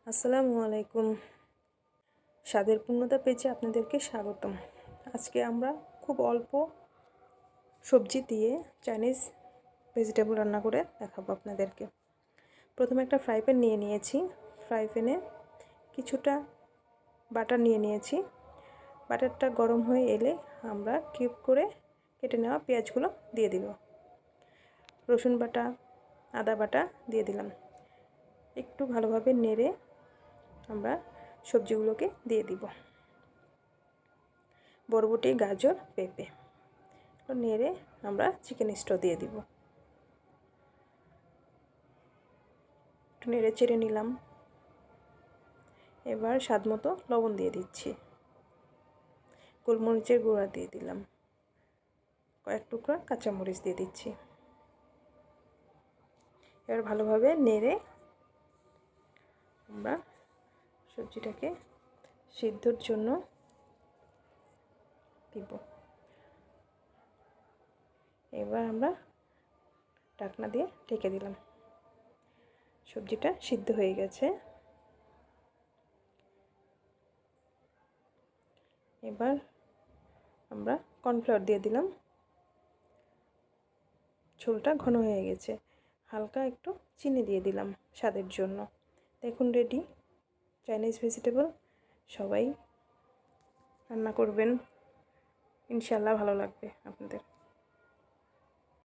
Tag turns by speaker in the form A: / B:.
A: আসসালামু আলাইকুম। স্বাদের পূর্ণতা পেজে আপনাদেরকে স্বাগতম। আজকে আমরা খুব অল্প সবজি দিয়ে চাইনিজ ভেজিটেবল রান্না করে দেখাবো আপনাদেরকে। প্রথমে একটা ফ্রাই প্যান নিয়ে নিয়েছি। ফ্রাই প্যানে কিছুটা বাটার নিয়ে নিয়েছি। বাটারটা গরম হয়ে এলে আমরা কিউব করে কেটে নেওয়া পেঁয়াজগুলো দিয়ে দিব। রসুন বাটা, আদা বাটা দিয়ে দিলাম। একটু ভালোভাবে নেড়ে আমরা সবজিগুলোকে দিয়ে দিব। বরবটি, গাজর, পেঁপে নেড়ে আমরা চিকেন স্টো দিয়ে দিব। একটু নেড়ে চেড়ে নিলাম। এবার স্বাদমতো লবণ দিয়ে দিচ্ছি। গোলমরিচের গুঁড়া দিয়ে দিলাম। কয়েক টুকরা কাঁচামরিচ দিয়ে দিচ্ছি। এবার ভালোভাবে নেড়ে আমরা সবজিটাকে সিদ্ধর জন্য দিব। এবার আমরা ঢাকনা দিয়ে ঢেকে দিলাম। সবজিটা সিদ্ধ হয়ে গেছে। এবার আমরা কর্নফ্লাওয়ার দিয়ে দিলাম। ঝোলটা ঘন হয়ে গেছে। হালকা একটু চিনি দিয়ে দিলাম স্বাদের জন্য। দেখুন রেডি চাইনিজ ভেজিটেবল। সবাই রান্না করবেন, ইনশাআল্লাহ ভালো লাগবে আপনাদের।